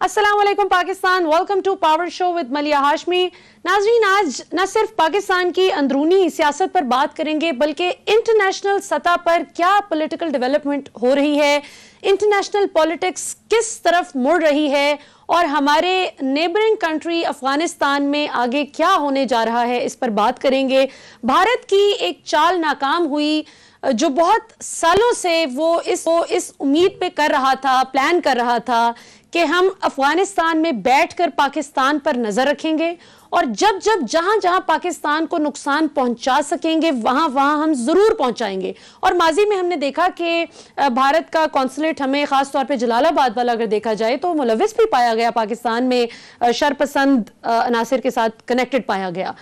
अस्सलाम वालेकुम Pakistan, welcome to Power Show with Maliya Hashmi. नाजरीन, आज न सिर्फ पाकिस्तान की अंदरूनी सियासत पर बात करेंगे बल्कि इंटरनेशनल सतह पर क्या पॉलिटिकल डेवलपमेंट हो रही है, इंटरनेशनल पॉलिटिक्स किस तरफ मुड़ रही है और हमारे नेबरिंग कंट्री अफगानिस्तान में आगे क्या होने जा रहा है, इस पर बात करेंगे। भारत की एक चाल नाकाम हुई जो बहुत सालों से वो इस उम्मीद पे कर रहा था, प्लान कर रहा था कि हम अफगानिस्तान में बैठकर पाकिस्तान पर नजर रखेंगे और जब जहां जहां पाकिस्तान को नुकसान पहुंचा सकेंगे वहां हम जरूर पहुंचाएंगे। और माजी में हमने देखा कि भारत का कॉन्सुलेट हमें खास तौर पे जलालाबाद वाला अगर देखा जाए तो मुलविस भी पाया गया, पाकिस्तान में शरपसंद अनासिर के साथ कनेक्टेड पाया गया।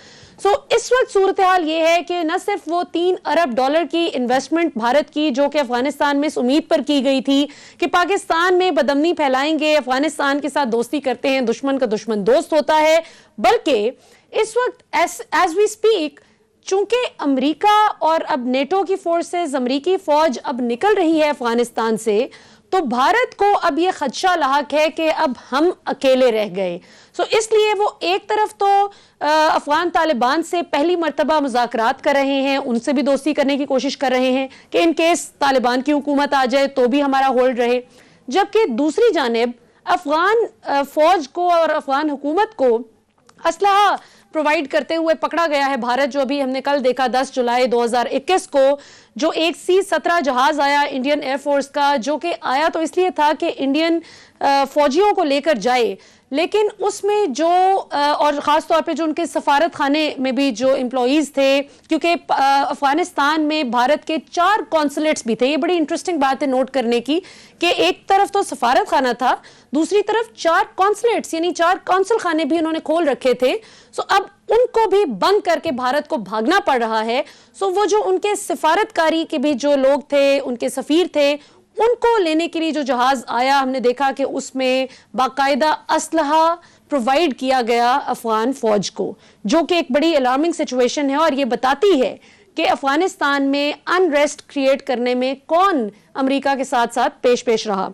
इस वक्त सूरत हाल ये है कि न सिर्फ वो $3 अरब की इन्वेस्टमेंट भारत की जो कि अफगानिस्तान में इस उम्मीद पर की गई थी कि पाकिस्तान में बदअमनी फैलाएंगे, अफगानिस्तान के साथ दोस्ती करते हैं, दुश्मन का दुश्मन दोस्त होता है, बल्कि इस वक्त एज वी स्पीक चूंकि अमेरिका और अब नेटो की फोर्सेस, अमेरिकी फौज अब निकल रही है अफगानिस्तान से, तो भारत को अब यह खदशा लाहक है कि अब हम अकेले रह गए। इसलिए वो एक तरफ तो अफगान तालिबान से पहली मर्तबा मुज़ाकरात कर रहे हैं, उनसे भी दोस्ती करने की कोशिश कर रहे हैं कि इन केस तालिबान की हुकूमत आ जाए तो भी हमारा होल्ड रहे, जबकि दूसरी जानिब अफगान फौज को और अफगान हुकूमत को असलहा प्रोवाइड करते हुए पकड़ा गया है भारत। जो अभी हमने कल देखा 10 जुलाई 2021 को जो एक C-17 जहाज आया इंडियन एयरफोर्स का, जो कि आया तो इसलिए था कि इंडियन फौजियों को लेकर जाए, लेकिन उसमें जो और ख़ास तौर पे जो उनके सफारत खाने में भी जो एम्प्लॉइज़ थे, क्योंकि अफ़गानिस्तान में भारत के 4 कॉन्सुलेट्स भी थे। ये बड़ी इंटरेस्टिंग बात है नोट करने की कि एक तरफ तो सफारत खाना था, दूसरी तरफ 4 कॉन्सुलेट्स यानी 4 कौंसल खाने भी उन्होंने खोल रखे थे। अब उनको भी बंद करके भारत को भागना पड़ रहा है। वो जो उनके सिफारतकारी के भी जो लोग थे, उनके सफ़ीर थे, उनको लेने के लिए जो जहाज आया, हमने देखा कि उसमें बाकायदा असलहा प्रोवाइड किया गया अफगान फौज को, जो कि एक बड़ी अलार्मिंग सिचुएशन है और ये बताती है कि अफगानिस्तान में अनरेस्ट क्रिएट करने में कौन अमेरिका के साथ साथ पेश रहा।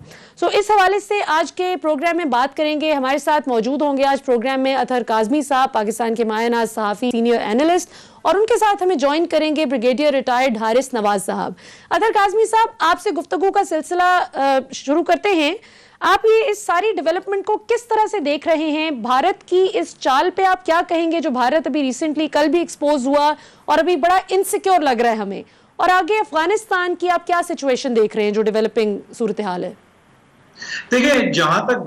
इस हवाले से आज के प्रोग्राम में बात करेंगे। हमारे साथ मौजूद होंगे आज प्रोग्राम में अतहर काज़मी साहब, पाकिस्तान के मायनाज़ सहाफ़ी, सीनियर एनालिस्ट, और उनके साथ हमें ज्वाइन करेंगे ब्रिगेडियर रिटायर्ड हारिस नवाज साहब। अतहर काज़मी साहब, आपसे गुफ्तगू का सिलसिला शुरू करते हैं। आप ये इस सारी डेवलपमेंट को किस तरह से देख रहे हैं? भारत की इस चाल पे आप क्या कहेंगे जो भारत अभी रिसेंटली कल भी एक्सपोज हुआ और अभी बड़ा इनसिक्योर लग रहा है हमें, और आगे अफगानिस्तान की आप क्या सिचुएशन देख रहे हैं जो डेवलपिंग सूरत हाल है? देखिए, जहां तक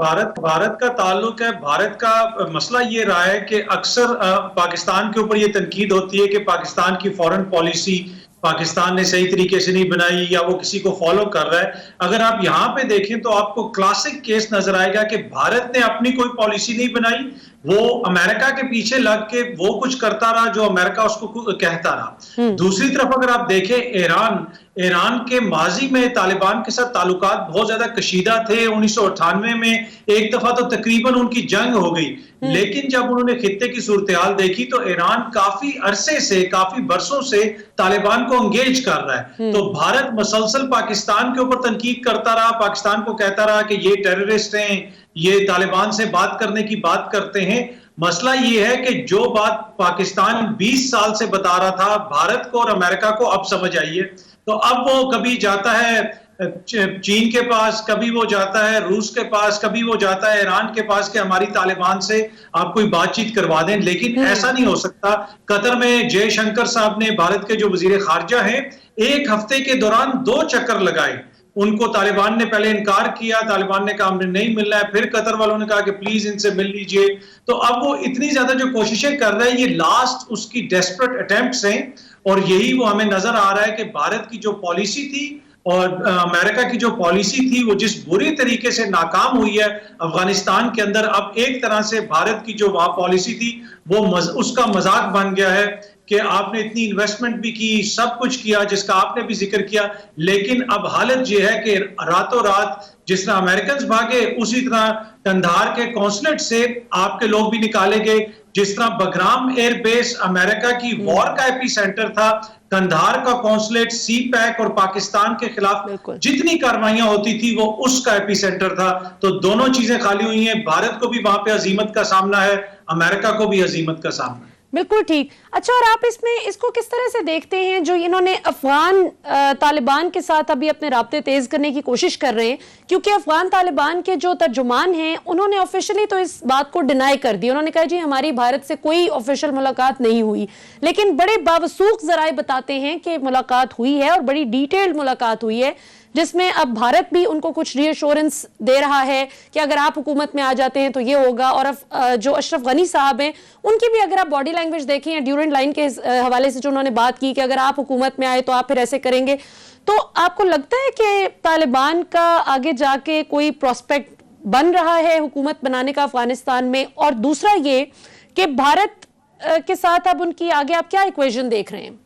भारत का ताल्लुक है, भारत का मसला ये रहा है कि अक्सर पाकिस्तान के ऊपर ये तनकीद होती है कि पाकिस्तान की फॉरेन पॉलिसी पाकिस्तान ने सही तरीके से नहीं बनाई या वो किसी को फॉलो कर रहा है। अगर आप यहाँ पे देखें तो आपको क्लासिक केस नजर आएगा कि भारत ने अपनी कोई पॉलिसी नहीं बनाई, वो अमेरिका के पीछे लग के वो कुछ करता रहा जो अमेरिका उसको कहता रहा। दूसरी तरफ अगर आप देखें ईरान के माजी में तालिबान के साथ ताल्लुकात बहुत ज्यादा कशीदा थे। 1998 में एक दफा तो तकरीबन उनकी जंग हो गई, लेकिन जब उन्होंने खित्ते की सूरत हाल देखी तो ईरान काफी अरसे से, काफी बरसों से तालिबान को एंगेज कर रहा है। तो भारत मसलसल पाकिस्तान के ऊपर तनकीद करता रहा, पाकिस्तान को कहता रहा कि ये टेररिस्ट हैं, ये तालिबान से बात करने की बात करते हैं। मसला ये है कि जो बात पाकिस्तान 20 साल से बता रहा था भारत को और अमेरिका को, अब समझ आई है। तो अब वो कभी जाता है चीन के पास, कभी वो जाता है रूस के पास, कभी वो जाता है ईरान के पास कि हमारी तालिबान से आप कोई बातचीत करवा दें। लेकिन ऐसा नहीं हो सकता। कतर में जयशंकर साहब ने, भारत के जो वजीर खारजा हैं, 1 हफ्ते के दौरान 2 चक्कर लगाए। उनको तालिबान ने पहले इनकार किया, तालिबान ने कहा हमने नहीं मिलना है, फिर कतर वालों ने कहा कि प्लीज इनसे मिल लीजिए। तो अब वो इतनी ज्यादा जो कोशिशें कर रहे हैं, ये लास्ट उसकी डेस्परेट अटेम्प्ट्स हैं, और यही वो हमें नजर आ रहा है कि भारत की जो पॉलिसी थी और अमेरिका की जो पॉलिसी थी वो जिस बुरी तरीके से नाकाम हुई है अफगानिस्तान के अंदर, अब एक तरह से भारत की जो वहां पॉलिसी थी वो उसका मजाक बन गया है कि आपने इतनी इन्वेस्टमेंट भी की, सब कुछ किया जिसका आपने भी जिक्र किया, लेकिन अब हालत ये है कि रातों रात जिस तरह अमेरिकन भागे उसी तरह कंधार के कॉन्सुलेट से आपके लोग भी निकाले गए, जिस तरह बगराम एयरबेस अमेरिका की वॉर का एपी सेंटर था, कंधार का कॉन्सुलेट, सी पैक और पाकिस्तान के खिलाफ बिल्कुल। जितनी कार्रवाइयां होती थी वो उसका एपी सेंटर था। तो दोनों चीजें खाली हुई हैं। भारत को भी वहां पे अजीमत का सामना है, अमेरिका को भी अजीमत का सामना है। बिल्कुल ठीक। अच्छा, और आप इसमें इसको किस तरह से देखते हैं जो इन्होंने अफगान तालिबान के साथ अभी अपने राब्ते तेज करने की कोशिश कर रहे हैं, क्योंकि अफगान तालिबान के जो तर्जुमान हैं उन्होंने ऑफिशियली तो इस बात को डिनाई कर दी। उन्होंने कहा जी हमारी भारत से कोई ऑफिशियल मुलाकात नहीं हुई, लेकिन बड़े बावसूख जराए बताते हैं कि मुलाकात हुई है और बड़ी डिटेल्ड मुलाकात हुई है, जिसमें अब भारत भी उनको कुछ रीअश्योरेंस दे रहा है कि अगर आप हुकूमत में आ जाते हैं तो ये होगा। और जो अशरफ गनी साहब हैं उनकी भी अगर आप बॉडी लैंग्वेज देखें या ड्यूरेंट लाइन के हवाले से जो उन्होंने बात की कि अगर आप हुकूमत में आए तो आप फिर ऐसे करेंगे, तो आपको लगता है कि तालिबान का आगे जाके कोई प्रोस्पेक्ट बन रहा है हुकूमत बनाने का अफगानिस्तान में? और दूसरा ये कि भारत के साथ अब उनकी आगे आप क्या इक्वेशन देख रहे हैं?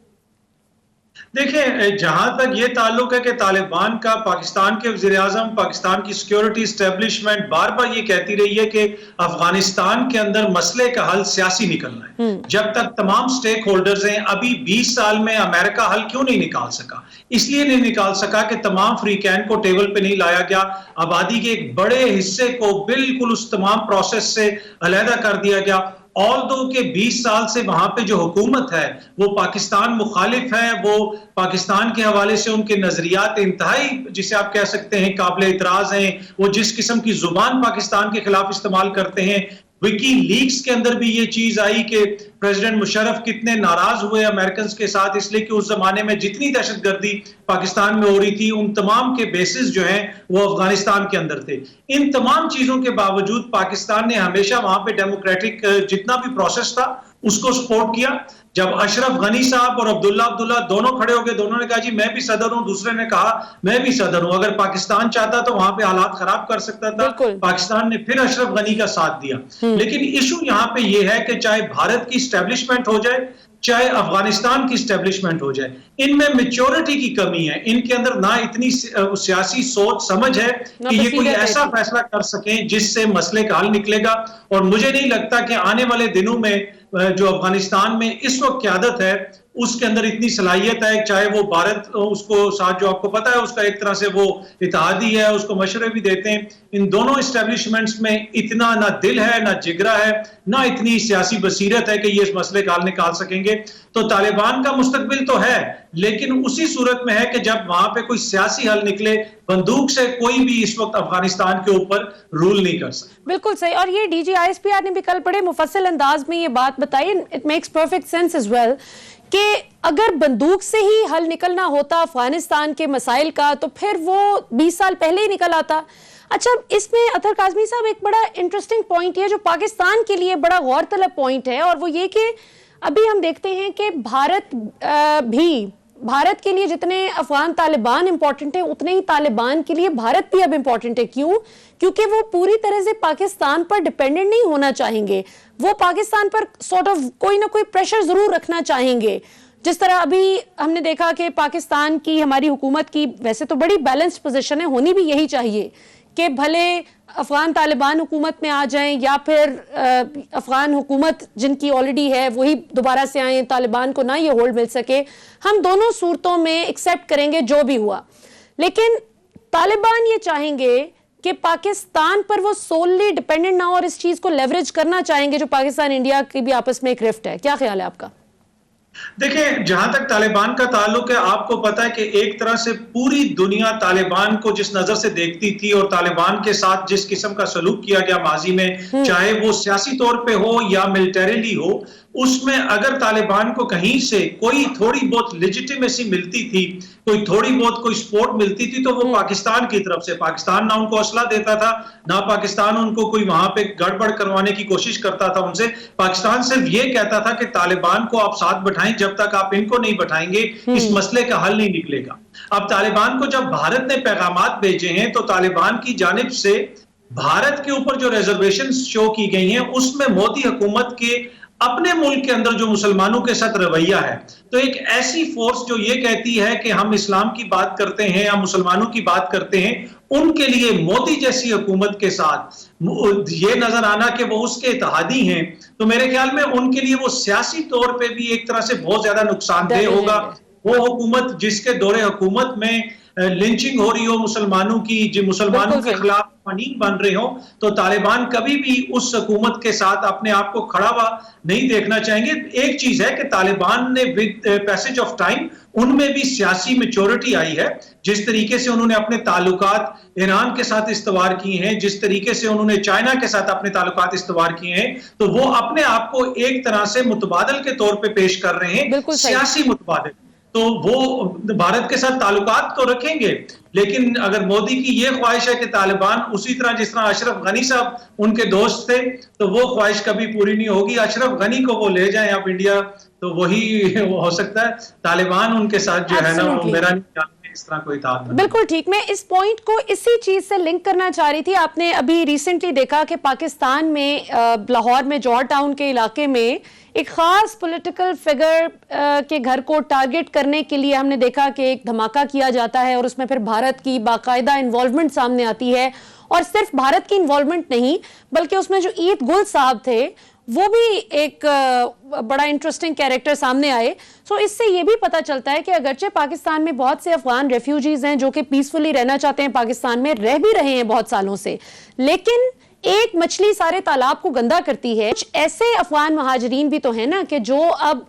देखिए, जहां तक ये ताल्लुक है कि तालिबान का, पाकिस्तान के वज़ीर-ए-आज़म, पाकिस्तान की सिक्योरिटी एस्टेब्लिशमेंट बार बार ये कहती रही है कि अफगानिस्तान के अंदर मसले का हल सियासी निकलना है। जब तक तमाम स्टेक होल्डर्स हैं, अभी 20 साल में अमेरिका हल क्यों नहीं निकाल सका? इसलिए नहीं निकाल सका कि तमाम फ्रीकैन को टेबल पे नहीं लाया गया, आबादी के एक बड़े हिस्से को बिल्कुल उस तमाम प्रोसेस से अलहदा कर दिया गया। ऑल दो के 20 साल से वहां पे जो हुकूमत है वो पाकिस्तान मुखालिफ है, वो पाकिस्तान के हवाले से उनके नजरियात इंतहाई, जिसे आप कह सकते हैं, काबिल इतराज हैं। वो जिस किस्म की जुबान पाकिस्तान के खिलाफ इस्तेमाल करते हैं, विकी लीक्स के अंदर भी ये चीज आई कि प्रेसिडेंट मुशर्रफ कितने नाराज हुए अमेरिकन के साथ, इसलिए कि उस जमाने में जितनी दहशतगर्दी पाकिस्तान में हो रही थी उन तमाम के बेसिस जो हैं वो अफगानिस्तान के अंदर थे। इन तमाम चीजों के बावजूद पाकिस्तान ने हमेशा वहां पे डेमोक्रेटिक जितना भी प्रोसेस था उसको सपोर्ट किया। जब अशरफ गनी साहब और अब्दुल्ला दोनों खड़े हो गए, दोनों ने कहा जी मैं भी सदर हूं, दूसरे ने कहा मैं भी सदर हूं। अगर पाकिस्तान चाहता तो वहां पे हालात खराब कर सकता था। पाकिस्तान ने फिर अशरफ गनी का साथ दिया। लेकिन इशू यहां पे ये है कि चाहे भारत की स्टैब्लिशमेंट हो जाए, चाहे अफगानिस्तान की स्टैब्लिशमेंट हो जाए, इनमें मैच्योरिटी की कमी है। इनके अंदर ना इतनी सियासी सोच समझ है कि ये कोई ऐसा फैसला कर सकें जिससे मसले का हल निकलेगा। और मुझे नहीं लगता कि आने वाले दिनों में जो अफगानिस्तान में इस वक्त क़यादत है उसके अंदर इतनी सलाहियत है, चाहे वो भारत उसको साथ, जो आपको पता है उसका एक तरह से वो इत्तेहादी है, उसको मशवरे भी देते हैं। इन दोनों एस्टेब्लिशमेंट्स में इतना ना दिल है, ना जिगरा है, ना इतनी सियासी बसीरत है कि ये इस मसले का हल निकाल सकेंगे। तो तालिबान का मुस्तकबिल तो है, लेकिन उसी सूरत में है कि जब वहां पे कोई सियासी हल निकले, बंदूक से कोई भी इस वक्त अफगानिस्तान के ऊपर रूल नहीं कर सकता। बिल्कुल सही। और ये DGISPR ने भी कल बड़े मुफस्सिल अंदाज में ये बात बताई, it makes perfect sense as well, कि अगर बंदूक से ही हल निकलना होता अफगानिस्तान के मसाइल का तो फिर वो 20 साल पहले ही निकल आता। अच्छा, इसमें अतर काज़मी साहब एक बड़ा इंटरेस्टिंग पॉइंट है जो पाकिस्तान के लिए बड़ा गौरतलब पॉइंट है, और वो ये कि अभी हम देखते हैं कि भारत के लिए जितने अफगान तालिबान इंपॉर्टेंट है उतने ही तालिबान के लिए भारत भी अब इंपॉर्टेंट है। क्यों? क्योंकि वो पूरी तरह से पाकिस्तान पर डिपेंडेंट नहीं होना चाहेंगे, वो पाकिस्तान पर सॉर्ट ऑफ कोई ना कोई प्रेशर जरूर रखना चाहेंगे। जिस तरह अभी हमने देखा कि पाकिस्तान की, हमारी हुकूमत की वैसे तो बड़ी बैलेंस्ड पोजीशन है, होनी भी यही चाहिए कि भले अफगान तालिबान हुकूमत में आ जाएं या फिर अफगान हुकूमत जिनकी ऑलरेडी है वही दोबारा से आए, तालिबान को ना ये होल्ड मिल सके, हम दोनों सूरतों में एक्सेप्ट करेंगे जो भी हुआ। लेकिन तालिबान ये चाहेंगे कि पाकिस्तान पर वो सोलली डिपेंडेंट ना हो और इस चीज को लेवरेज करना चाहेंगे, जो पाकिस्तान इंडिया की भी आपस में एक रिफ्ट है। क्या ख्याल है आपका? देखिए, जहां तक तालिबान का ताल्लुक है, आपको पता है कि एक तरह से पूरी दुनिया तालिबान को जिस नजर से देखती थी और तालिबान के साथ जिस किस्म का सलूक किया गया माजी में, चाहे वो सियासी तौर पे हो या मिलिटरीली हो, उसमें अगर तालिबान को कहीं से कोई थोड़ी बहुत लेजिटिमेसी मिलती थी, कोई थोड़ी बहुत कोई सपोर्ट मिलती थी, तो वो पाकिस्तान की तरफ से। पाकिस्तान ना उनको असला देता था, ना पाकिस्तान उनको कोई वहां पे गड़बड़ करवाने की कोशिश करता था उनसे। पाकिस्तान सिर्फ ये कहता था कि तालिबान को आप साथ बैठाएं, जब तक आप इनको नहीं बैठाएंगे इस मसले का हल नहीं निकलेगा। अब तालिबान को जब भारत ने पैगामात भेजे हैं तो तालिबान की जानिब से भारत के ऊपर जो रिजर्वेशन शो की गई हैं उसमें मोदी हुकूमत के अपने मुल्क के अंदर जो मुसलमानों के साथ रवैया है, तो एक ऐसी फोर्स जो ये कहती है कि हम इस्लाम की बात करते हैं या मुसलमानों की बात करते हैं, उनके लिए मोदी जैसी हुकूमत के साथ ये नजर आना कि वो उसके इत्तेहादी हैं, तो मेरे ख्याल में उनके लिए वो सियासी तौर पे भी एक तरह से बहुत ज्यादा नुकसानदेह होगा। वो हुकूमत जिसके दौरे हुकूमत में लिंचिंग हो रही हो मुसलमानों की, जो मुसलमानों के खिलाफ कानून बन रहे हो, तो तालिबान कभी भी उस हुकूमत के साथ अपने आप को खड़ा हुआ नहीं देखना चाहेंगे। एक चीज है कि तालिबान ने विद पैसेज ऑफ टाइम उनमें भी सियासी मैच्योरिटी आई है। जिस तरीके से उन्होंने अपने ताल्लुकात ईरान के साथ इस्तवार किए हैं, जिस तरीके से उन्होंने चाइना के साथ अपने ताल्लुकात इस्तवार किए हैं, तो वो अपने आप को एक तरह से मुतबादल के तौर पे पेश कर रहे हैं, सियासी मुतबादल। तो वो भारत के साथ ताल्लुकात तो रखेंगे, लेकिन अगर मोदी की ये ख्वाहिश है कि तालिबान उसी तरह जिस तरह अशरफ गनी साहब उनके दोस्त थे, तो वो ख्वाहिश कभी पूरी नहीं होगी। अशरफ गनी को वो ले जाएं आप इंडिया, तो वही वो हो सकता है। तालिबान उनके साथ जो है ना, वो मेरा नहीं इस तरह कोई था। बिल्कुल ठीक। मैं इस पॉइंट को इसी चीज से लिंक करना चाह रही थी। आपने अभी रिसेंटली देखा कि पाकिस्तान में लाहौर में जॉर्ज टाउन के इलाके में एक खास पॉलिटिकल फिगर के घर को टारगेट करने के लिए हमने देखा कि एक धमाका किया जाता है और उसमें फिर भारत की बाकायदा इन्वॉल्वमेंट सामने आती है। और सिर्फ भारत की इन्वॉल्वमेंट नहीं, बल्कि उसमें जो ईद गुल साहब थे वो भी एक बड़ा इंटरेस्टिंग कैरेक्टर सामने आए। सो इससे ये भी पता चलता है कि अगरचे पाकिस्तान में बहुत से अफगान रेफ्यूजीज हैं जो कि पीसफुली रहना चाहते हैं, पाकिस्तान में रह भी रहे हैं बहुत सालों से, लेकिन एक मछली सारे तालाब को गंदा करती है। कुछ ऐसे अफगान महाजरीन भी तो हैं ना कि जो अब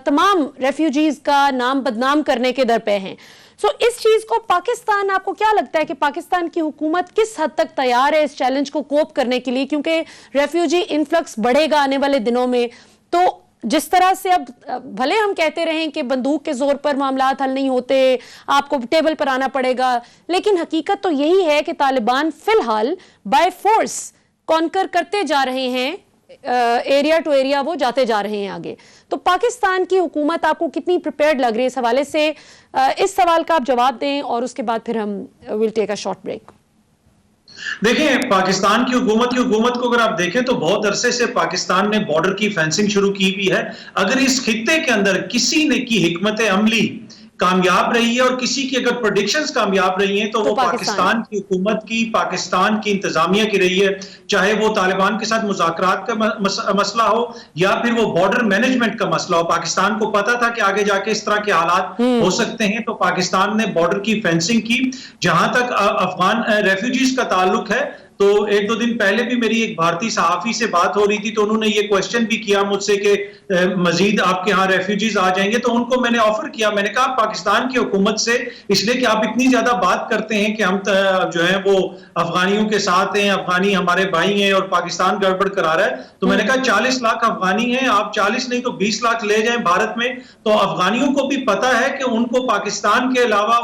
तमाम रेफ्यूजीज का नाम बदनाम करने के दर पे हैं। सो इस चीज को पाकिस्तान, आपको क्या लगता है कि पाकिस्तान की हुकूमत किस हद तक तैयार है इस चैलेंज को कोप करने के लिए? क्योंकि रेफ्यूजी इन्फ्लक्स बढ़ेगा आने वाले दिनों में, तो जिस तरह से अब भले हम कहते रहें कि बंदूक के जोर पर मामलात हल नहीं होते, आपको टेबल पर आना पड़ेगा, लेकिन हकीकत तो यही है कि तालिबान फिलहाल बाय फोर्स कॉन्कर करते जा रहे हैं, एरिया टू एरिया वो जाते जा रहे हैं आगे। तो पाकिस्तान की हुकूमत आपको कितनी प्रिपेयर्ड लग रही है इस हवाले से? इस सवाल का आप जवाब दें और उसके बाद फिर हम will take a short break. देखिए, पाकिस्तान की हुकूमत को अगर आप देखें तो बहुत अरसे से पाकिस्तान ने बॉर्डर की फेंसिंग शुरू की हुई है। अगर इस खित्ते के अंदर किसी ने की हिकमत अमली कामयाब रही है और किसी की अगर प्रेडिक्शंस कामयाब रही हैं, तो वो पाकिस्तान की हुकूमत की, पाकिस्तान की इंतजामिया की रही है। चाहे वो तालिबान के साथ मुज़ाकरात का मसला हो या फिर वो बॉर्डर मैनेजमेंट का मसला हो। पाकिस्तान को पता था कि आगे जाके इस तरह के हालात हो सकते हैं, तो पाकिस्तान ने बॉर्डर की फेंसिंग की। जहां तक अफगान रेफ्यूजीज का ताल्लुक है, तो एक दो दिन पहले भी मेरी एक भारतीय सहाफी से बात हो रही थी, तो उन्होंने ये क्वेश्चन भी किया मुझसे कि मजीद आपके यहाँ रेफ्यूजीज आ जाएंगे। तो उनको मैंने ऑफर किया, मैंने कहा पाकिस्तान की हुकूमत से, इसलिए कि आप इतनी ज्यादा बात करते हैं कि हम जो है वो अफगानियों के साथ हैं, अफगानी हमारे भाई हैं और पाकिस्तान गड़बड़ करा रहा है। तो मैंने कहा 40 लाख अफगानी हैं, आप 40 नहीं तो 20 लाख ले जाएं भारत में, तो अफगानियों को भी पता है कि उनको पाकिस्तान के अलावा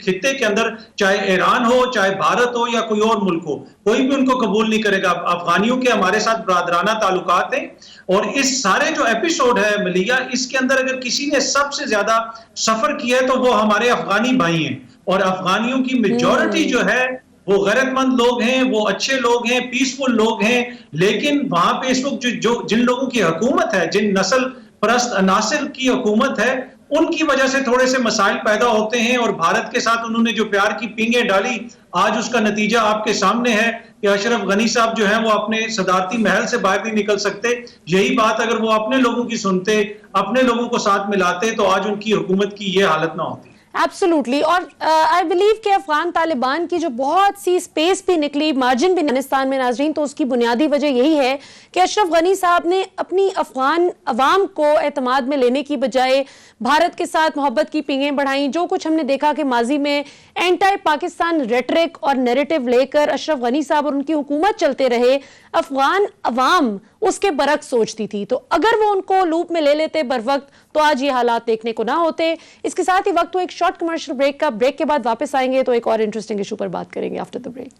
खित्ते के अंदर चाहे ईरान हो, चाहे भारत हो या कोई और मुल्क हो, कोई भी उनको कबूल नहीं करेगा। अफगानियों के हमारे साथ बरादराना ताल्लुकात हैं। और इस सारे जो एपिसोड है मलिया, इसके अंदर अगर किसी ने सबसे ज्यादा सफर किया है तो वो हमारे अफगानी भाई हैं। और अफगानियों की मेजॉरिटी जो है वो गैरतमंद लोग हैं, वो अच्छे लोग हैं, पीसफुल लोग हैं। लेकिन वहां पे इस वक्त जो जिन लोगों की हुकूमत है, जिन नस्ल परस्त अनासिर की हुकूमत है, उनकी वजह से थोड़े से मसाइल पैदा होते हैं। और भारत के साथ उन्होंने जो प्यार की पींगें डाली, आज उसका नतीजा आपके सामने है कि अशरफ गनी साहब जो है वो अपने सदारती महल से बाहर नहीं निकल सकते। यही बात अगर वो अपने लोगों की सुनते, अपने लोगों को साथ मिलाते, तो आज उनकी हुकूमत की ये हालत ना होती। एब्सोल्युटली। और आई बिलीव कि अफगान तालिबान की जो बहुत सी स्पेस भी निकली, मार्जिन भी अफगानिस्तान में नाजरीन, तो उसकी बुनियादी वजह यही है कि अशरफ गनी साहब ने अपनी अफगान अवाम को एतमाद में लेने की बजाय भारत के साथ मोहब्बत की पींगें बढ़ाई। जो कुछ हमने देखा कि माजी में एंटी पाकिस्तान रेटरिक और नैरेटिव लेकर अशरफ गनी साहब और उनकी हुकूमत चलते रहे, अफगान अवाम उसके बरक्स सोचती थी। तो अगर वो उनको लूप में ले लेते बर वक्त, तो आज ये हालात देखने को ना होते। इसके साथ ही वक्त हो एक शॉर्ट कमर्शियल ब्रेक का। ब्रेक के बाद वापस आएंगे तो एक और इंटरेस्टिंग इशू पर बात करेंगे after the break.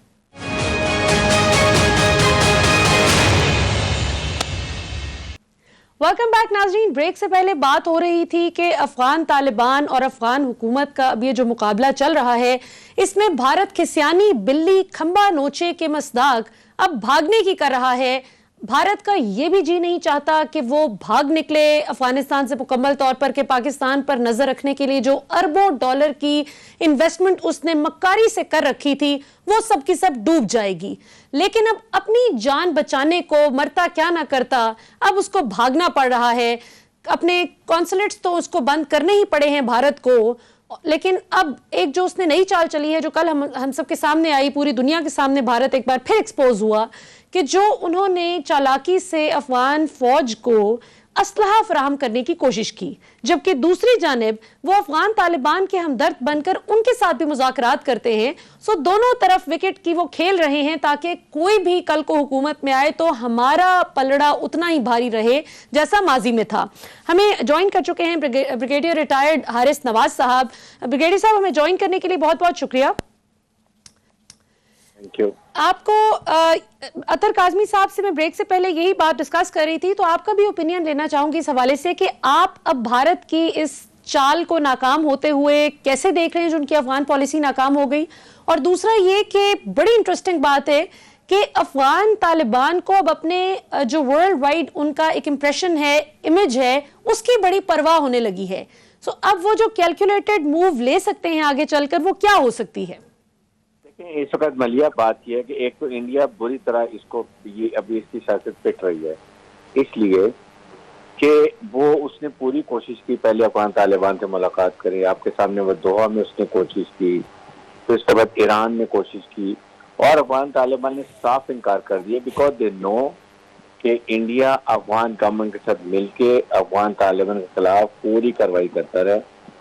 Welcome back नाजरीन। ब्रेक से पहले बात हो रही थी कि अफगान तालिबान और अफगान हुकूमत का अब ये जो मुकाबला चल रहा है, इसमें भारत खिसियानी बिल्ली खंबा नोचे के मसदाक अब भागने की कर रहा है। भारत का ये भी जी नहीं चाहता कि वो भाग निकले अफगानिस्तान से मुकम्मल तौर पर, कि पाकिस्तान पर नजर रखने के लिए जो अरबों डॉलर की इन्वेस्टमेंट उसने मक्कारी से कर रखी थी वो सब की सब डूब जाएगी। लेकिन अब अपनी जान बचाने को मरता क्या ना करता, अब उसको भागना पड़ रहा है। अपने कॉन्सुलेट्स तो उसको बंद करने ही पड़े हैं भारत को। लेकिन अब एक जो उसने नई चाल चली है, जो कल हम सबके सामने आई, पूरी दुनिया के सामने भारत एक बार फिर एक्सपोज हुआ, कि जो उन्होंने चालाकी से अफगान फौज को असलहा फराहम करने की कोशिश की, जबकि दूसरी जानिब वो अफगान तालिबान के हमदर्द बनकर उनके साथ भी मुज़ाकरात करते हैं। सो दोनों तरफ विकेट की वो खेल रहे हैं ताकि कोई भी कल को हुकूमत में आए तो हमारा पलड़ा उतना ही भारी रहे जैसा माजी में था। हमें ज्वाइन कर चुके हैं ब्रिगेडियर रिटायर्ड हारिस नवाज साहब। ब्रिगेडियर साहब, हमें ज्वाइन करने के लिए बहुत बहुत शुक्रिया। Thank you. आपको अतर काज़मी साहब से मैं ब्रेक से पहले यही बात डिस्कस कर रही थी, तो आपका भी ओपिनियन लेना चाहूंगी इस हवाले से कि आप अब भारत की इस चाल को नाकाम होते हुए कैसे देख रहे हैं जो उनकी अफगान पॉलिसी नाकाम हो गई। और दूसरा ये कि बड़ी इंटरेस्टिंग बात है कि अफगान तालिबान को अब अपने जो वर्ल्ड वाइड उनका एक इम्प्रेशन है, इमेज है, उसकी बड़ी परवाह होने लगी है। सो अब वो जो कैलकुलेटेड मूव ले सकते हैं आगे चलकर, वो क्या हो सकती है? इस वक्त मलिया बात यह है कि एक तो इंडिया बुरी तरह इसको ये अभी इसकी सियासत पिट रही है, इसलिए कि वो उसने पूरी कोशिश की पहले अफगान तालिबान से मुलाकात करे, आपके सामने वो दोहा में उसने कोशिश की, फिर उसके बाद ईरान में कोशिश की, और अफगान तालिबान ने साफ इनकार कर दिया बिकॉज दे नो कि इंडिया अफगान गवर्नमेंट के साथ मिलके अफगान तालिबान के खिलाफ पूरी कार्रवाई करता रहे,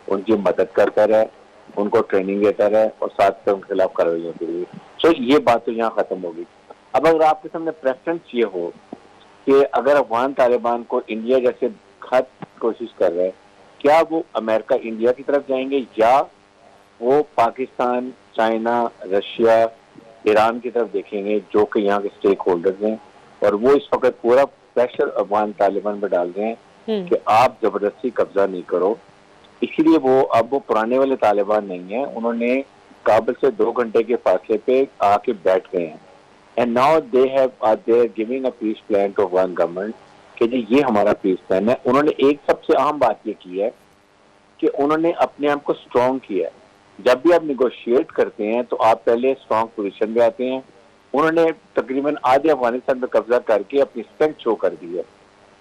उनकी मदद करता रहे, उनको ट्रेनिंग देता रहे और साथ में उनके खिलाफ कार्रवाई होती रही। तो ये बात तो यहाँ खत्म होगी। अब अगर आपके सामने प्रेफरेंस ये हो कि अगर अफगान तालिबान को इंडिया जैसे खत कोशिश कर रहे हैं, क्या वो अमेरिका इंडिया की तरफ जाएंगे या वो पाकिस्तान, चाइना, रशिया, ईरान की तरफ देखेंगे जो कि यहाँ के स्टेक होल्डर्स हैं, और वो इस वक्त पूरा प्रेशर अफगान तालिबान पर डाल रहे हैं कि आप जबरदस्ती कब्जा नहीं करो। इसीलिए वो पुराने वाले तालिबान नहीं है, उन्होंने काबुल से 2 घंटे के फासले पे आके बैठ गए हैं। And now they are giving a peace plan to Afghan government कि जी ये हमारा पीस प्लान है। उन्होंने एक सबसे अहम बात ये की है कि उन्होंने अपने आप को स्ट्रॉन्ग किया है। जब भी आप निगोशिएट करते हैं तो आप पहले स्ट्रॉन्ग पोजीशन में आते हैं। उन्होंने तकरीबन आधे अफगानिस्तान में कब्जा करके अपनी स्ट्रेंथ शो कर दी है।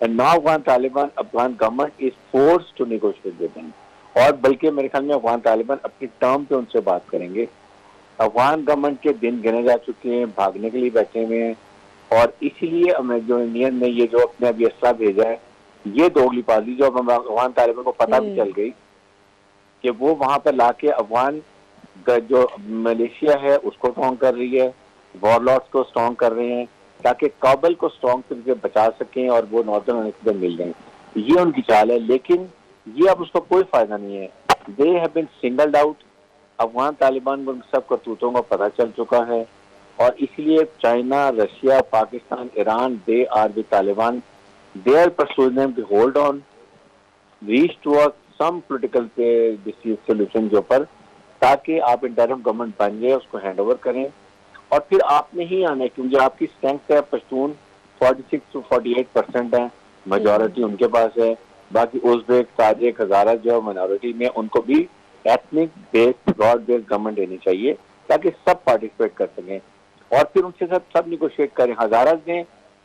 And now Afghan Taliban, Afghan government is forced to negotiate with them, और बल्कि मेरे ख्याल में अफगान तालिबान अपनी टर्म पे उनसे बात करेंगे। अफगान गवर्नमेंट के दिन गिने जा चुके हैं, भागने के लिए बैठे हुए हैं, और इसीलिए जो इंडियन ने ये जो अपने अभी असला भेजा है, ये दोगलीबाजी जो अफगान तालिबान को पता भी चल गई कि वो वहां पर लाके अफगान जो मलेशिया है उसको स्ट्रॉन्ग कर रही है, वॉरलॉर्ड्स को स्ट्रॉन्ग कर रहे हैं ताकि काबुल को स्ट्रॉन्ग तरीके से बचा सकें और वो नॉर्दर्न से मिल जाएं। ये उनकी चाल है, लेकिन ये अब उसका कोई फायदा नहीं है। They have been singled out. Afghan Taliban को सब करतूतों का पता चल चुका है, और इसलिए China, Russia, Pakistan, Iran, they are with Taliban, they are pursuing them to hold on, reach to some political dispute solution जो पर, ताकि आप इंटरिम गवर्नमेंट बन जाए, उसको हैंड ओवर करें, और फिर आपने ही आना है क्योंकि आपकी स्ट्रेंथ है। पश्तून 46 to 48% है, मेजॉरिटी उनके पास है। बाकी उज़्बेक, ताजिक, हज़ारा जो माइनॉरिटी में, उनको भी ethnic based, broad based government देनी चाहिए ताकि सब पार्टिसिपेट कर सकें, और फिर उनसे सब निगोशिएट करें। हज़ारा ने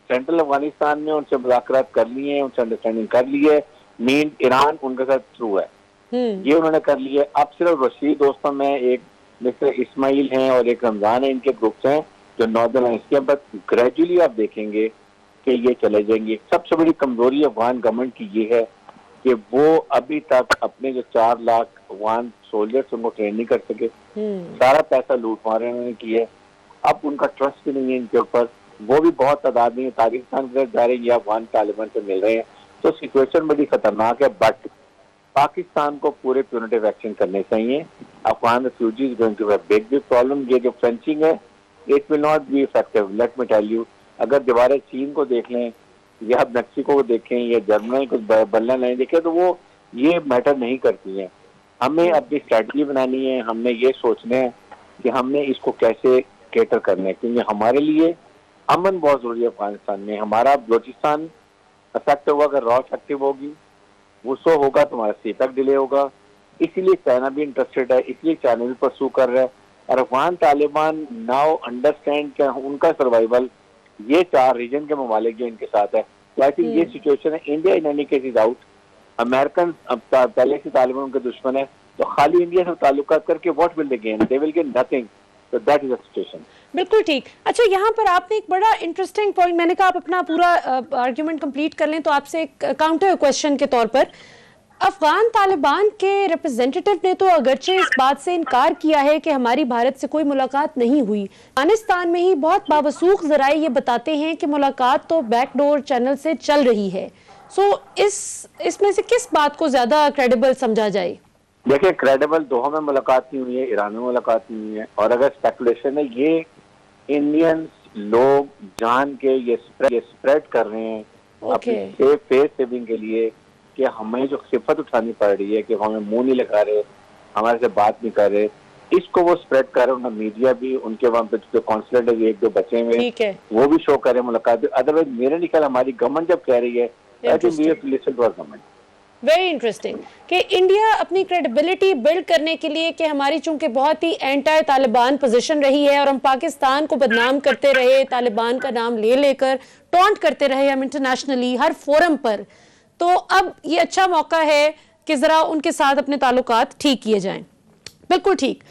सेंट्रल अफगानिस्तान में उनसे मुज़ाकरात कर ली है, उनसे अंडरस्टैंडिंग कर ली है। मेन ईरान उनके साथ थ्रू है, ये उन्होंने कर लिया। अब सिर्फ रशीद दोस्तों में एक मिस्टर इस्माइल हैं और एक रमजान है, इनके ग्रुप्स हैं जो नॉर्दर्न, इसके बाद ग्रेजुअली आप देखेंगे कि ये चले जाएंगे। सबसे बड़ी कमजोरी अफगान गवर्नमेंट की ये है कि वो अभी तक अपने जो 4 लाख अफगान सोल्जर्स उनको ट्रेन नहीं कर सके, सारा पैसा लूट मारे उन्होंने किया है। अब उनका ट्रस्ट भी नहीं है इनके ऊपर, वो भी बहुत तादाद में पाकिस्तान से जा रहे हैं या अफगान तालिबान से मिल रहे हैं, तो सिचुएशन बड़ी खतरनाक है। बट पाकिस्तान को पूरे प्यूनिटिव एक्शन करने चाहिए। Afghan refugees going to have big problem. ये जो फेंसिंग है, it will not be effective, let me tell you. अगर दीवारें चीन को देख लें या मैक्सिको को देखें या जर्मनी को बल्ला नहीं देखें, तो वो ये मैटर नहीं करती हैं। हमें अपनी स्ट्रैटेजी बनानी है, हमने ये सोचना है कि हमने इसको कैसे केटर करना है, क्योंकि हमारे लिए अमन बहुत जरूरी है अफगानिस्तान में। हमारा बलोचिस्तान अफेक्ट होगा अगर रॉ इफेक्टिव होगी, वुसो होगा तो हमारा सीपैक डिले होगा। इसीलिए चाइना भी इंटरेस्टेड है, इसलिए चाइना भी परसू कर रहा है। और अफगान तालिबान नाउ अंडरस्टैंड क्या उनका सर्वाइवल ये 4 रीजन के ममालिक जो इनके साथ है, तो आई थिंक ये सिचुएशन है। India in any case is out. American अब पहले से तालिबान उनके दुश्मन है, तो खाली इंडिया से ताल्लुकात करके what will they gain? They will gain nothing. तो दैट इज द सिचुएशन। बिल्कुल ठीक। अच्छा, यहाँ पर आपने एक बड़ा इंटरेस्टिंग पॉइंट, मैंने कहा आप अपना पूरा आर्ग्यूमेंट कंप्लीट कर लें तो आपसे एक काउंटर क्वेश्चन के तौर पर, अफगान तालिबान के रिप्रेजेंटेटिव ने तो अगरचे इस बात से इनकार किया है कि हमारी भारत से कोई मुलाकात नहीं हुई। अफगानिस्तान में ही बहुत बावसूख जराए ये बताते हैं कि मुलाकात तो बैकडोर चैनल से चल रही है। सो इसमें से किस बात को ज्यादा क्रेडिबल समझा जाए? देखिए, क्रेडिबल दोनों में मुलाकात नहीं हुई है, ईरान में मुलाकात नहीं हुई है। और अगर स्पेकुलेशन है, ये इंडियंस लोग जान के ये स्प्रेड कर रहे हैं अपनी फेस सेविंग के लिए कि हमें जो सिफत उठानी पड़ रही है कि हमें मुंह नहीं लगा रहे, हमारे से बात नहीं कर रहे, इसको वो स्प्रेड कर रहे हैं। उनका मीडिया भी, उनके वहाँ पे जो कॉन्सुलेट है 1-2 बचे हुए वो भी शो कर रहे हैं मुलाकात भी। अदरवाइज मेरे नहीं ख्याल हमारी गवर्नमेंट जब कह रही है, I think we have to listen to our government. Very interesting कि इंडिया अपनी क्रेडिबिलिटी बिल्ड करने के लिए कि हमारी चूंकि बहुत ही एंटी तालिबान पोजीशन रही है और हम पाकिस्तान को बदनाम करते रहे, तालिबान का नाम ले लेकर टॉन्ट करते रहे हम इंटरनेशनली हर फोरम पर, तो अब ये अच्छा मौका है कि जरा उनके साथ अपने ताल्लुकात ठीक किए जाएं। बिल्कुल ठीक।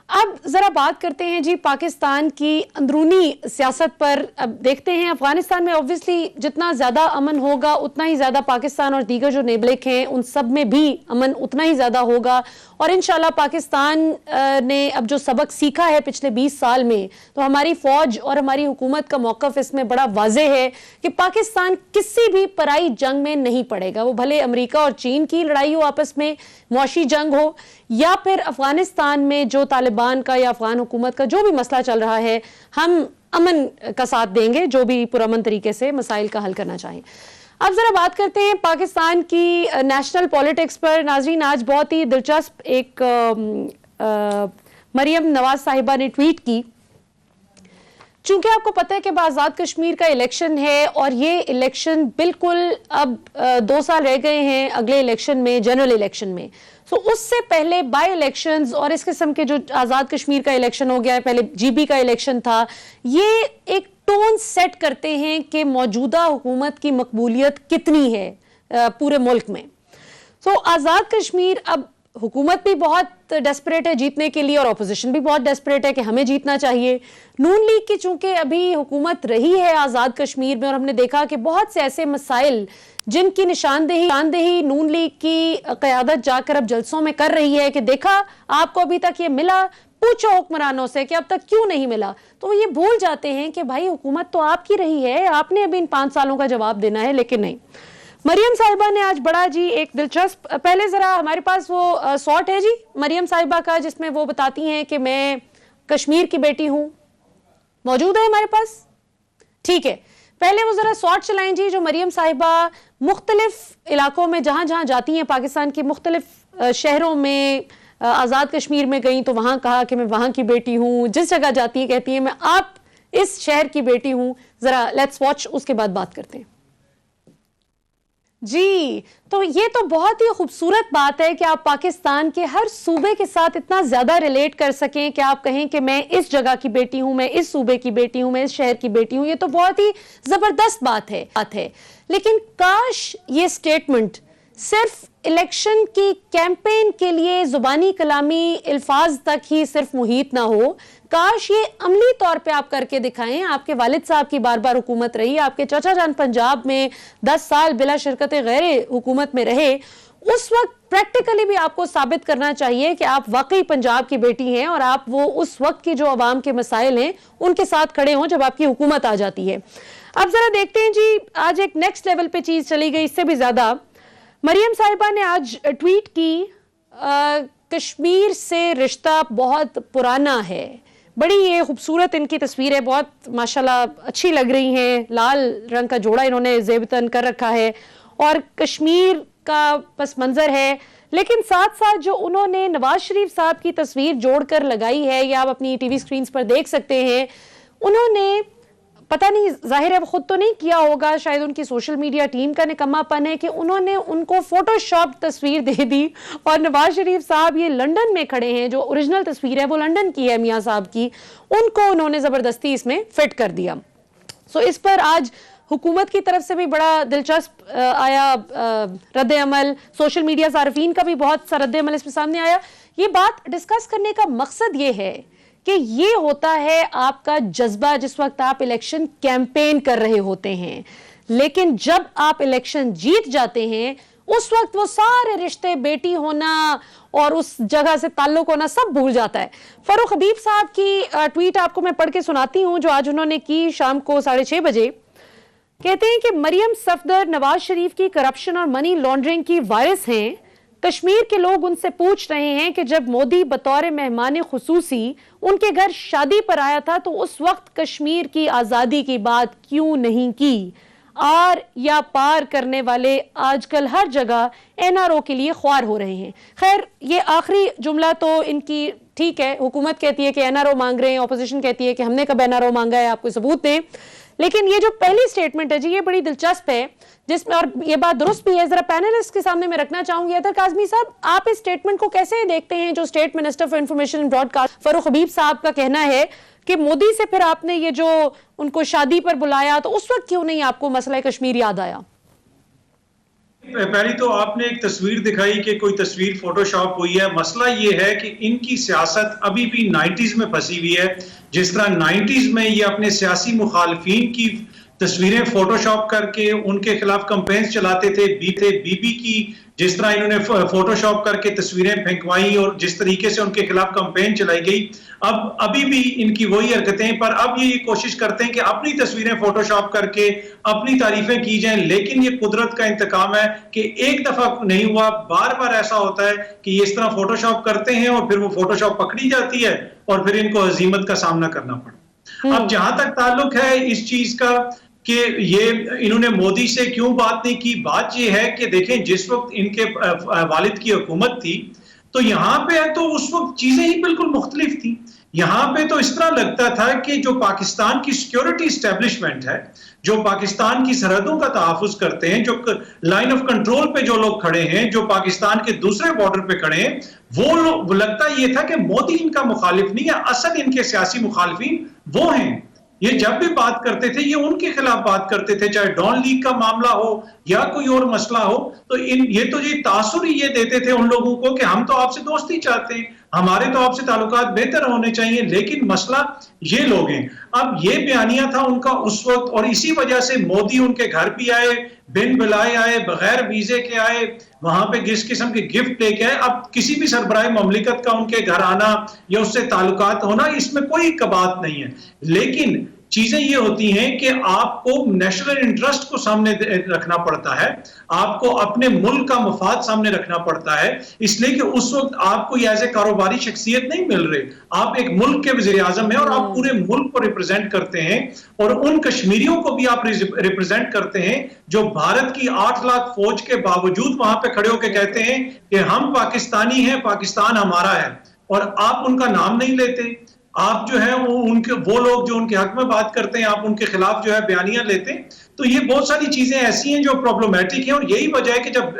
अब जरा बात करते हैं जी पाकिस्तान की अंदरूनी सियासत पर। अब देखते हैं अफगानिस्तान में ऑब्वियसली जितना ज्यादा अमन होगा उतना ही ज्यादा पाकिस्तान और दीगर जो नेबलिक हैं उन सब में भी अमन उतना ही ज्यादा होगा। और इंशाल्लाह पाकिस्तान ने अब जो सबक सीखा है पिछले 20 साल में, तो हमारी फौज और हमारी हुकूमत का मौकफ इसमें बड़ा वाज़ेह है कि पाकिस्तान किसी भी पराई जंग में नहीं पड़ेगा। वो भले अमेरिका और चीन की लड़ाई हो आपस में, मुआशी जंग हो, या फिर अफगानिस्तान में जो तालिबान का या अफगान हुकूमत का जो भी मसला चल रहा है, हम अमन का साथ देंगे जो भी पुरअमन तरीके से मसाइल का हल करना चाहें। अब जरा बात करते हैं पाकिस्तान की नेशनल पॉलिटिक्स पर। नाजरीन, आज बहुत ही दिलचस्प एक मरियम नवाज साहिबा ने ट्वीट की। चूंकि आपको पता है कि आज़ाद कश्मीर का इलेक्शन है और ये इलेक्शन बिल्कुल अब 2 साल रह गए हैं अगले इलेक्शन में, जनरल इलेक्शन में। तो उससे पहले बाय इलेक्शंस और इस किस्म के जो आज़ाद कश्मीर का इलेक्शन हो गया है, पहले जीबी का इलेक्शन था, ये एक टोन सेट करते हैं कि मौजूदा हुकूमत की मकबूलियत कितनी है पूरे मुल्क में। तो आज़ाद कश्मीर अब हुकूमत भी बहुत डेस्परेट है जीतने के लिए और अपोजिशन भी बहुत डेस्परेट है कि हमें जीतना चाहिए। नून लीग की चूंकि अभी हुकूमत रही है आज़ाद कश्मीर में और हमने देखा कि बहुत से ऐसे मसाइल जिनकी निशानदेही नून लीग की क़यादत जाकर अब जलसों में कर रही है कि देखा आपको अभी तक ये मिला, पूछो हुक्मरानों से कि अब तक क्यों नहीं मिला। तो ये भूल जाते हैं कि भाई हुकूमत तो आपकी रही है, आपने अभी इन 5 सालों का जवाब देना है। लेकिन नहीं, मरियम साहिबा ने आज बड़ा जी एक दिलचस्प, पहले जरा हमारे पास वो शॉट है जी मरियम साहिबा का जिसमें वो बताती हैं कि मैं कश्मीर की बेटी हूं, मौजूद है हमारे पास? ठीक है, पहले वो जरा शॉट चलाएं जी जो मरियम साहिबा मुख्तलिफ इलाकों में जहां जहां जाती हैं, पाकिस्तान के मुख्तलिफ शहरों में, आज़ाद कश्मीर में गई तो वहां कहा कि मैं वहां की बेटी हूं, जिस जगह जाती है कहती है मैं आप इस शहर की बेटी हूं। जरा लेट्स वॉच, उसके बाद बात करते हैं जी। तो ये तो बहुत ही खूबसूरत बात है कि आप पाकिस्तान के हर सूबे के साथ इतना ज्यादा रिलेट कर सकें कि आप कहें कि मैं इस जगह की बेटी हूं, मैं इस सूबे की बेटी हूं, मैं इस शहर की बेटी हूं। ये तो बहुत ही जबरदस्त बात है। लेकिन काश ये स्टेटमेंट सिर्फ इलेक्शन की कैंपेन के लिए जुबानी कलामी अल्फाज तक ही सिर्फ मुहित ना हो, काश ये अमली तौर पे आप करके दिखाएं। आपके वालिद साहब की बार बार हुकूमत रही, आपके चाचा जान पंजाब में 10 साल बिला शिरकत गैर हुकूमत में रहे, उस वक्त प्रैक्टिकली भी आपको साबित करना चाहिए कि आप वाकई पंजाब की बेटी हैं और आप वो उस वक्त की जो अवाम के मसाइल हैं उनके साथ खड़े हों जब आपकी हुकूमत आ जाती है। अब जरा देखते हैं जी, आज एक नेक्स्ट लेवल पे चीज चली गई। इससे भी ज्यादा मरियम साहिबा ने आज ट्वीट की, कश्मीर से रिश्ता बहुत पुराना है। बड़ी ये खूबसूरत इनकी तस्वीर है, बहुत माशाल्लाह अच्छी लग रही हैं। लाल रंग का जोड़ा इन्होंने ज़ेबतन कर रखा है और कश्मीर का पस मंज़र है। लेकिन साथ साथ जो उन्होंने नवाज शरीफ साहब की तस्वीर जोड़कर लगाई है, या आप अपनी टीवी स्क्रीन पर देख सकते हैं, उन्होंने पता नहीं, जाहिर है वो खुद तो नहीं किया होगा, शायद उनकी सोशल मीडिया टीम का निकम्मापन है कि उन्होंने उनको फोटोशॉप तस्वीर दे दी और नवाज शरीफ साहब ये लंदन में खड़े हैं, जो ओरिजिनल तस्वीर है वो लंदन की है मियां साहब की, उनको उन्होंने जबरदस्ती इसमें फिट कर दिया। सो इस पर आज हुकूमत की तरफ से भी बड़ा दिलचस्प आया रद्द अमल, सोशल मीडिया सार्फिन का भी बहुत सा रद्द अमल इसमें सामने आया। ये बात डिस्कस करने का मकसद ये है कि ये होता है आपका जज्बा जिस वक्त आप इलेक्शन कैंपेन कर रहे होते हैं, लेकिन जब आप इलेक्शन जीत जाते हैं उस वक्त वो सारे रिश्ते, बेटी होना और उस जगह से ताल्लुक होना सब भूल जाता है। फरूख हबीब साहब की ट्वीट आपको मैं पढ़ के सुनाती हूं जो आज उन्होंने की शाम को 6:30 बजे। कहते हैं कि मरियम सफदर नवाज शरीफ की करप्शन और मनी लॉन्ड्रिंग की वारिस हैं। कश्मीर के लोग उनसे पूछ रहे हैं कि जब मोदी बतौर मेहमान खुसूसी उनके घर शादी पर आया था तो उस वक्त कश्मीर की आजादी की बात क्यों नहीं की। आर या पार करने वाले आजकल हर जगह एनआरओ के लिए ख्वार हो रहे हैं। खैर, ये आखिरी जुमला तो इनकी ठीक है, हुकूमत कहती है कि एनआरओ मांग रहे हैं, ऑपोजिशन कहती है कि हमने कब एनआरओ मांगा है, आपको सबूत दें। लेकिन ये जो पहली स्टेटमेंट है जी, ये बड़ी दिलचस्प है, जिसमें और ये बात दुरुस्त भी है, जरा पैनलिस्ट के सामने मैं रखना चाहूंगी। अतर काज़मी साहब, आप इस स्टेटमेंट को कैसे देखते हैं जो state minister for information and broadcast Farooq Habib साहब का कहना है कि मोदी से फिर आपने ये जो उनको शादी पर बुलाया तो उस वक्त क्यों नहीं आपको मसला कश्मीर याद आया? पहली तो आपने एक तस्वीर दिखाई कि कोई तस्वीर फोटोशॉप हुई है। मसला ये है कि इनकी सियासत अभी भी 90s में फंसी हुई है। जिस तरह 90s में ये अपने सियासी मुखालफीन की तस्वीरें फोटोशॉप करके उनके खिलाफ कैंपेन्स चलाते थे, बीबी की जिस तरह इन्होंने फोटोशॉप करके तस्वीरें फेंकवाई और जिस तरीके से उनके खिलाफ कैंपेन चलाई गई, अब अभी भी इनकी वही हरकतें। पर अब ये कोशिश करते हैं कि अपनी तस्वीरें फोटोशॉप करके अपनी तारीफें की जाएं, लेकिन ये कुदरत का इंतकाम है कि एक दफा नहीं हुआ, बार बार ऐसा होता है कि ये इस तरह फोटोशॉप करते हैं और फिर वो फोटोशॉप पकड़ी जाती है और फिर इनको हजीमत का सामना करना पड़ता। अब जहां तक ताल्लुक है इस चीज का कि ये इन्होंने मोदी से क्यों बात नहीं की, बात ये है कि देखें जिस वक्त इनके वालिद की हुकूमत थी तो यहाँ पे तो उस वक्त चीजें ही बिल्कुल मुख्तलिफ थी। यहाँ पे तो इस तरह लगता था कि जो पाकिस्तान की सिक्योरिटी इस्टेब्लिशमेंट है, जो पाकिस्तान की सरहदों का तहफ़्फ़ुज़ करते हैं, जो लाइन ऑफ कंट्रोल पे जो लोग खड़े हैं, जो पाकिस्तान के दूसरे बॉर्डर पे खड़े हैं, वो लगता ये था कि मोदी इनका मुखालिफ नहीं है, असल इनके सियासी मुखालिफिन वो हैं। ये जब भी बात करते थे ये उनके खिलाफ बात करते थे, चाहे डॉन लीग का मामला हो या कोई और मसला हो, तो ये तासुर ही ये देते थे उन लोगों को कि हम तो आपसे दोस्ती चाहते हैं, हमारे तो आपसे ताल्लुकात बेहतर होने चाहिए, लेकिन मसला ये लोग हैं। अब ये बयानिया था उनका उस वक्त और इसी वजह से मोदी उनके घर भी आए, बिन बुलाए आए, बगैर वीजे के आए, वहां पे किस किस्म के गिफ्ट लेके आए। अब किसी भी सरबराह ममलिकत का उनके घर आना या उससे ताल्लुकात होना इसमें कोई कबात नहीं है, लेकिन चीजें ये होती हैं कि आपको नेशनल इंटरेस्ट को सामने रखना पड़ता है, आपको अपने मुल्क का मफाद सामने रखना पड़ता है, इसलिए कि उस वक्त आपको एज ए कारोबारी शख्सियत नहीं मिल रही, आप एक मुल्क के वज़ीर आज़म हैं और आप पूरे मुल्क को रिप्रेजेंट करते हैं और उन कश्मीरियों को भी आप रिप्रेजेंट करते हैं जो भारत की 8 लाख फौज के बावजूद वहां पे खड़े होकर कहते हैं कि हम पाकिस्तानी हैं, पाकिस्तान हमारा है, और आप उनका नाम नहीं लेते। आप जो है वो लोग जो उनके हक में बात करते हैं, आप उनके खिलाफ जो है बयानियां लेते हैं। तो ये बहुत सारी चीजें ऐसी हैं जो प्रॉब्लमैटिक हैं और यही वजह है कि जब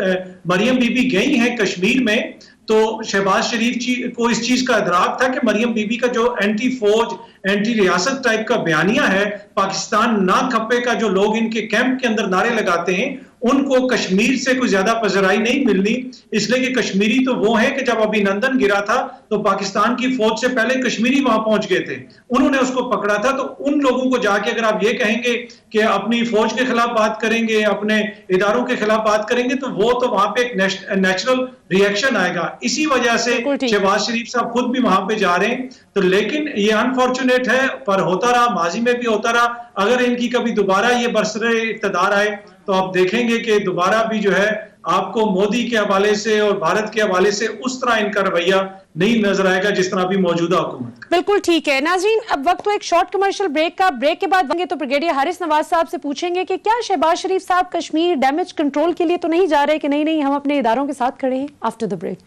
मरियम बीबी गई हैं कश्मीर में तो शहबाज शरीफ को इस चीज का इदराक था कि मरियम बीबी का जो एंटी फौज, एंटी रियासत टाइप का बयानिया है, पाकिस्तान ना खप्पे का जो लोग इनके कैंप के अंदर नारे लगाते हैं, उनको कश्मीर से कोई ज्यादा पजराई नहीं मिलनी, इसलिए कि कश्मीरी तो वो है कि जब अभिनंदन गिरा था तो पाकिस्तान की फौज से पहले कश्मीरी वहां पहुंच गए थे, उन्होंने उसको पकड़ा था। तो उन लोगों को जाके अगर आप ये कहेंगे कि अपनी फौज के खिलाफ बात करेंगे, अपने इदारों के खिलाफ बात करेंगे, तो वो तो वहां पे एक नेचुरल रिएक्शन आएगा। इसी वजह से शहबाज शरीफ साहब खुद भी वहां पे जा रहे हैं। तो लेकिन ये अनफॉर्चुनेट है, पर होता रहा, माजी में भी होता रहा। अगर इनकी कभी दोबारा ये बरसरे इक़्तिदार आए तो आप देखेंगे कि दोबारा भी जो है आपको मोदी के हवाले से और भारत के हवाले से उस तरह इनका रवैया नहीं नजर आएगा जिस तरह अभी मौजूदा हुकूमत। बिल्कुल ठीक है नाज़रीन, अब वक्त तो एक शॉर्ट कमर्शियल ब्रेक का। ब्रेक के बाद तो ब्रिगेडियर हारिस नवाज साहब से पूछेंगे कि क्या शहबाज शरीफ साहब कश्मीर डैमेज कंट्रोल के लिए तो नहीं जा रहे, कि नहीं हम अपने इदारों के साथ खड़े हैं। After the break.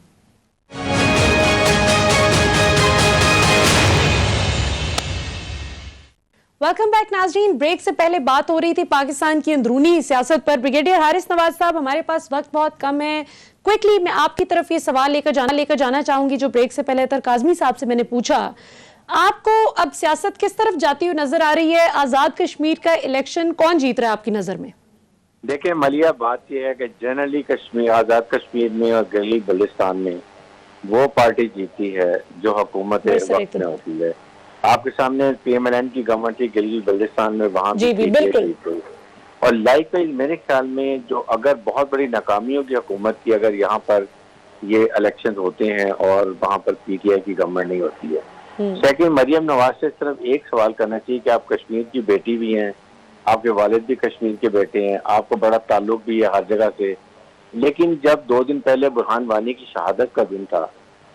Welcome back नाजरीन। ब्रेक से पहले बात हो रही थी पाकिस्तान की अंदरूनी सियासत पर। ब्रिगेडियर हारिस नवाज साहब, हमारे पास वक्त बहुत कम है, क्विकली मैं आपकी तरफ ये सवाल लेकर जाना चाहूंगी जो ब्रेक से पहले काजमी साहब से मैंने पूछा। आपको अब सियासत किस तरफ जाती हुई नजर आ रही है? आजाद कश्मीर का इलेक्शन कौन जीत रहा है आपकी नजर में? देखिए मलिया, बात यह है कि जनरली कश्मीर, आजाद कश्मीर में और गिलगित बल्तिस्तान में वो पार्टी जीती है जो हुकूमत वक्त में होती है। आपके सामने PMLN की गवर्नमेंट थी गिलगित बल्तिस्तान में, वहां भी और लाइकवाइज मेरे ख्याल में जो अगर बहुत बड़ी नाकामी होगी हुकूमत की, अगर यहाँ पर ये इलेक्शन होते हैं और वहां पर PTI की गवर्नमेंट नहीं होती है। सेकंड, मरियम नवाज से सिर्फ एक सवाल करना चाहिए कि आप कश्मीर की बेटी भी हैं, आपके वालिद भी कश्मीर के बेटे हैं, आपको बड़ा ताल्लुक भी है हर जगह से, लेकिन जब 2 दिन पहले बुरहान वानी की शहादत का दिन था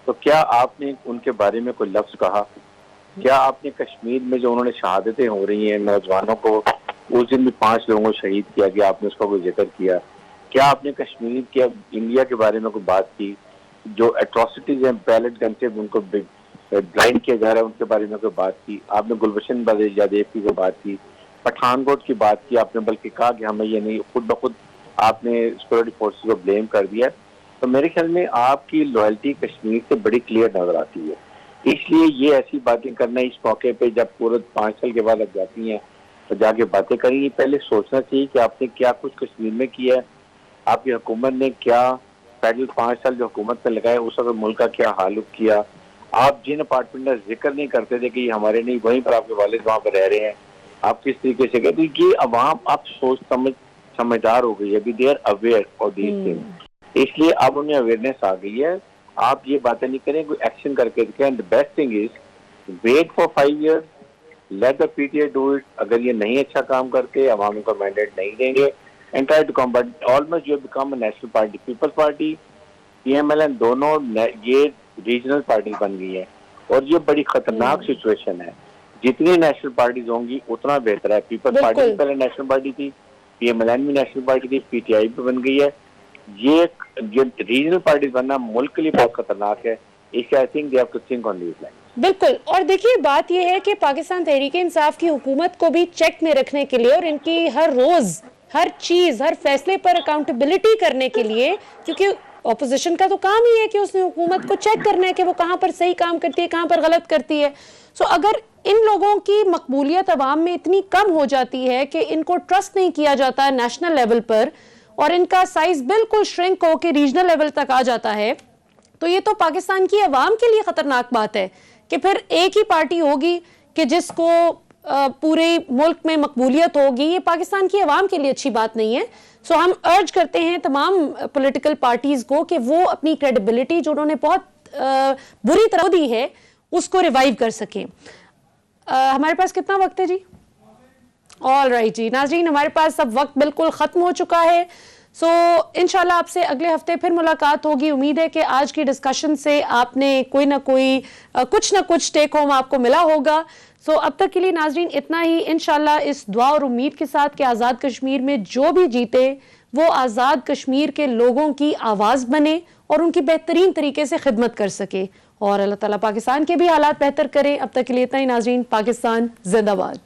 तो क्या आपने उनके बारे में कोई लफ्ज कहा? क्या आपने कश्मीर में जो उन्होंने शहादतें हो रही हैं नौजवानों को, उस दिन भी 5 लोगों को शहीद किया गया, आपने उसका कोई जिक्र किया? क्या आपने कश्मीर के इंडिया के बारे में कोई बात की? जो एट्रोसिटीज हैं, पैलेट गन से उनको ब्लाइंड किया जा रहा है, उनके बारे में कोई बात की? आपने गुलबशन जादेव की कोई बात की? पठानकोट की बात की आपने, बल्कि कहा कि हमें ये नहीं, खुद ब खुद आपने सिक्योरिटी फोर्सेस को ब्लेम कर दिया। तो मेरे ख्याल में आपकी लॉयल्टी कश्मीर से बड़ी क्लियर नजर आती है। इसलिए ये ऐसी बातें करना इस मौके पे, जब पूरे 5 साल के बाद आप जाती हैं तो जाके बातें करेंगी, पहले सोचना चाहिए कि आपने क्या कुछ कश्मीर में किया है, आपकी हुकूमत ने क्या पैदल 5 साल जो हुकूमत में लगाए उस वक्त मुल्क का क्या हाल किया। आप जिन अपार्टमेंट का जिक्र नहीं करते थे कि ये हमारे नहीं, वहीं पर आपके वालिद वहाँ पर रह रहे हैं, आप किस तरीके से कहते? ये अवाम आप समझदार हो गई है, अभी they are aware of these things, इसलिए अब उन्हें अवेयरनेस आ गई है। आप ये बातें नहीं करें, कोई एक्शन करके दिखाएं। The best thing is wait for 5 years, let the PTI do it. अगर ये नहीं अच्छा काम करके अवाम को मैंडेट नहीं देंगे and try to come, but almost you become a national party. Peoples Party, PMLN दोनों ये रीजनल पार्टी बन गई है और ये बड़ी खतरनाक सिचुएशन है। जितनी नेशनल पार्टीज होंगी उतना बेहतर है। पीपल्स पार्टी भी पहले नेशनल पार्टी थी, PMLN भी नेशनल पार्टी थी, PTI भी बन गई है। ये रीजनल पार्टी बनना मुल्क के लिए बहुत खतरनाक है। इसलिए I think they have to think on these lines. बिल्कुल। और देखिए बात यह है कि पाकिस्तान तहरीक इंसाफ की हुकूमत को भी चेक में रखने के लिए और इनकी हर रोज हर चीज हर फैसले पर अकाउंटेबिलिटी करने के लिए, क्योंकि ऑपोजिशन का तो काम ही है कि उसने हुकूमत को चेक करना है कि वो कहां पर सही काम करती है, कहां पर गलत करती है। सो अगर इन लोगों की मकबूलियत अवाम में इतनी कम हो जाती है कि इनको ट्रस्ट नहीं किया जाता नेशनल लेवल पर और इनका साइज बिल्कुल श्रिंक होकर रीजनल लेवल तक आ जाता है, तो ये तो पाकिस्तान की अवाम के लिए खतरनाक बात है कि फिर एक ही पार्टी होगी कि जिसको पूरे मुल्क में मकबूलियत होगी। ये पाकिस्तान की अवाम के लिए अच्छी बात नहीं है। सो हम अर्ज करते हैं तमाम पॉलिटिकल पार्टीज को कि वो अपनी क्रेडिबिलिटी जो उन्होंने बहुत बुरी तरह दी है उसको रिवाइव कर सकें। हमारे पास कितना वक्त है जी? ऑल राइट जी नाज़रीन, हमारे पास अब वक्त बिल्कुल ख़त्म हो चुका है। सो इंशाल्लाह आपसे अगले हफ्ते फिर मुलाकात होगी। उम्मीद है कि आज की डिस्कशन से आपने कोई ना कोई कुछ ना कुछ टेक होम आपको मिला होगा। सो अब तक के लिए नाज़रीन इतना ही। इंशाल्लाह इस दुआ और उम्मीद के साथ कि आज़ाद कश्मीर में जो भी जीते वो आज़ाद कश्मीर के लोगों की आवाज़ बने और उनकी बेहतरीन तरीके से खिदमत कर सके और अल्लाह ताला पाकिस्तान के भी हालात बेहतर करे। अब तक के लिए इतना ही नाज़रीन। पाकिस्तान जिंदाबाद।